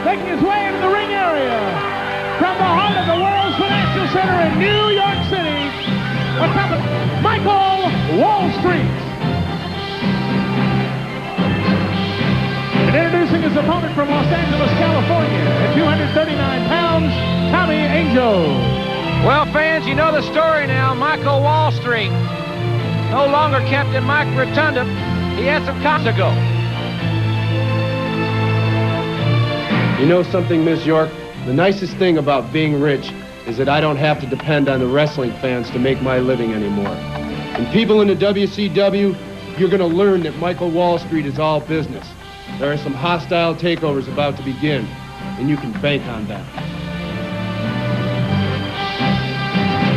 making his way into the ring area from the heart of the world's financial center in New York City, Michael Wall Street. And introducing his opponent from Los Angeles, California, at 239 pounds, Tommy Angel. Well, fans, you know the story now. Michael Wall Street, no longer Captain Mike Rotunda. He had some time to go. You know something, Miss York? The nicest thing about being rich is that I don't have to depend on the wrestling fans to make my living anymore. And people in the WCW, you're going to learn that Michael Wall Street is all business. There are some hostile takeovers about to begin, and you can bank on that.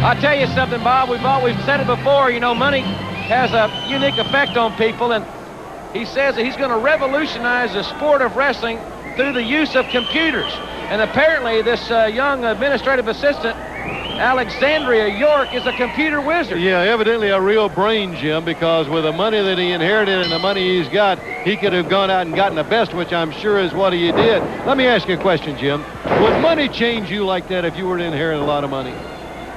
I'll tell you something, Bob. We've always said it before. You know, money has a unique effect on people, and he says that he's going to revolutionize the sport of wrestling through the use of computers. And apparently this young administrative assistant, Alexandria York, is a computer wizard. Yeah, evidently a real brain, Jim, because with the money that he inherited and the money he's got, he could have gone out and gotten the best, which I'm sure is what he did. Let me ask you a question, Jim. Would money change you like that if you were to inherit a lot of money?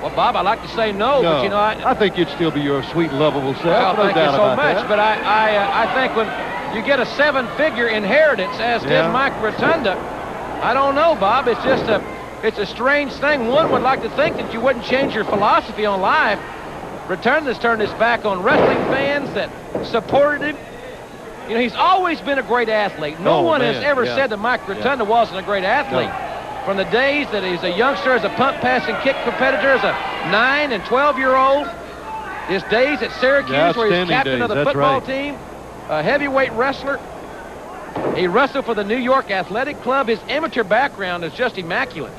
Well, Bob, I'd like to say no, but you know, I think you'd still be your sweet, lovable self. Well, no thank you doubt so about much, that. but I think when you get a seven-figure inheritance, as did Mike Rotunda, I don't know, Bob. It's just it's a strange thing. One would like to think that you wouldn't change your philosophy on life. Rotunda's turned his back on wrestling fans that supported him. You know, he's always been a great athlete. No one has ever said that Mike Rotunda wasn't a great athlete. No. From the days that he's a youngster as a punt, pass, and kick competitor, as a 9- and 12-year-old, his days at Syracuse where he's captain of the football team, a heavyweight wrestler. He wrestled for the New York Athletic Club. His amateur background is just immaculate.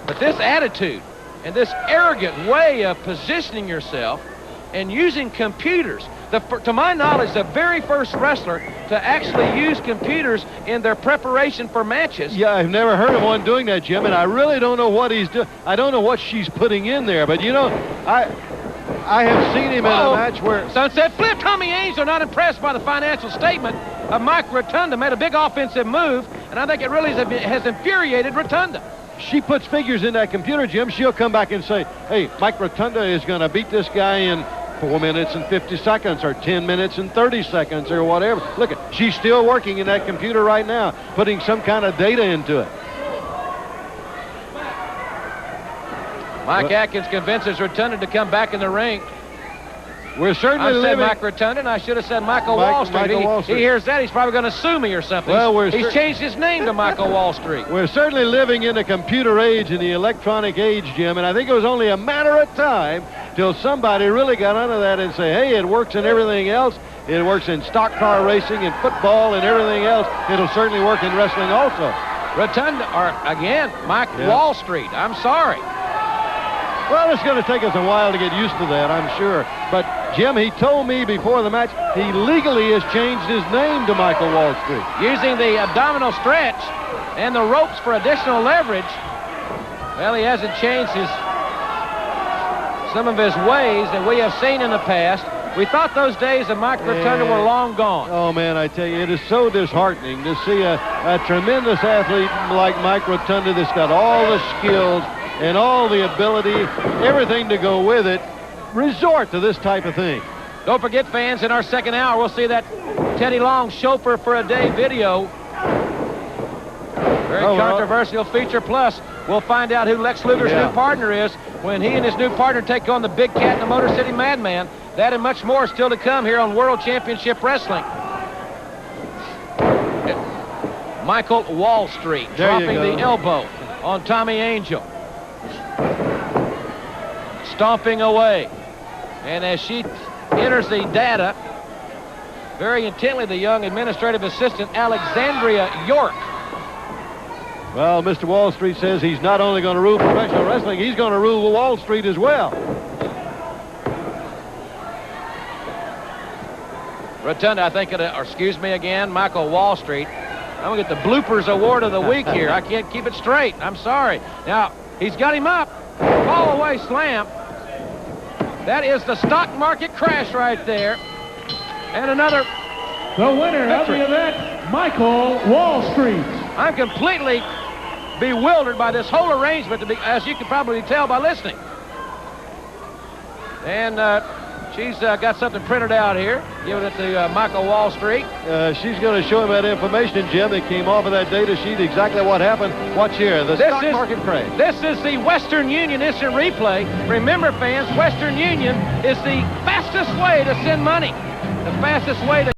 But this attitude and this arrogant way of positioning yourself and using computers, to my knowledge, the very first wrestler to actually use computers in their preparation for matches. Yeah, I've never heard of one doing that, Jim, and I really don't know what he's doing. I don't know what she's putting in there, but you know, I have seen him in a match where... Sunset flip. Tommy Angel not impressed by the financial statement of Mike Rotunda. Made a big offensive move, and I think it really has infuriated Rotunda. She puts figures in that computer, Jim. She'll come back and say, hey, Mike Rotunda is going to beat this guy in 4 minutes and 50 seconds or 10 minutes and 30 seconds or whatever. Look, she's still working in that computer right now, putting some kind of data into it. Mike Atkins convinces Rotunda to come back in the ring. We're certainly I said Mike Rotunda, and I should have said Michael Wall Street. He hears that, he's probably going to sue me or something. Well, he's changed his name to Michael Wall Street. We're certainly living in the computer age and the electronic age, Jim, and I think it was only a matter of time till somebody really got onto that and say, hey, it works in everything else. It works in stock car racing and football and everything else. It'll certainly work in wrestling also. Rotunda, or again, Mike Wall Street. I'm sorry. Well, it's going to take us a while to get used to that, I'm sure. But, Jim, he told me before the match he legally has changed his name to Michael Wall Street. Using the abdominal stretch and the ropes for additional leverage. Well, he hasn't changed some of his ways that we have seen in the past. We thought those days of Mike Rotunda were long gone. Oh, man, I tell you, it is so disheartening to see a tremendous athlete like Mike Rotunda that's got all the skills and all the ability, everything to go with it, resort to this type of thing. Don't forget, fans, in our second hour, we'll see that Teddy Long chauffeur for a day video. Very controversial feature. Plus, we'll find out who Lex Luger's new partner is when he and his new partner take on the Big Cat and the Motor City Madman. That and much more still to come here on World Championship Wrestling. Michael Wall Street dropping the elbow on Tommy Angel. Stomping away. And as she enters the data, very intently, the young administrative assistant, Alexandria York. Well, Mr. Wall Street says he's not only going to rule professional wrestling, he's going to rule Wall Street as well. Rotunda, I think, or excuse me again, Michael Wall Street. I'm going to get the bloopers award of the week here. I can't keep it straight. I'm sorry. Now, he's got him up. Fall away slam. That is the stock market crash right there. And another the winner of the event, Michael Wall Street. I'm completely bewildered by this whole arrangement, as you can probably tell by listening. And she's got something printed out here, giving it to Michael Wall Street. She's going to show him that information, Jim, that came off of that data sheet, exactly what happened. Watch here, the stock market crash. This is the Western Union instant replay. Remember, fans, Western Union is the fastest way to send money. The fastest way to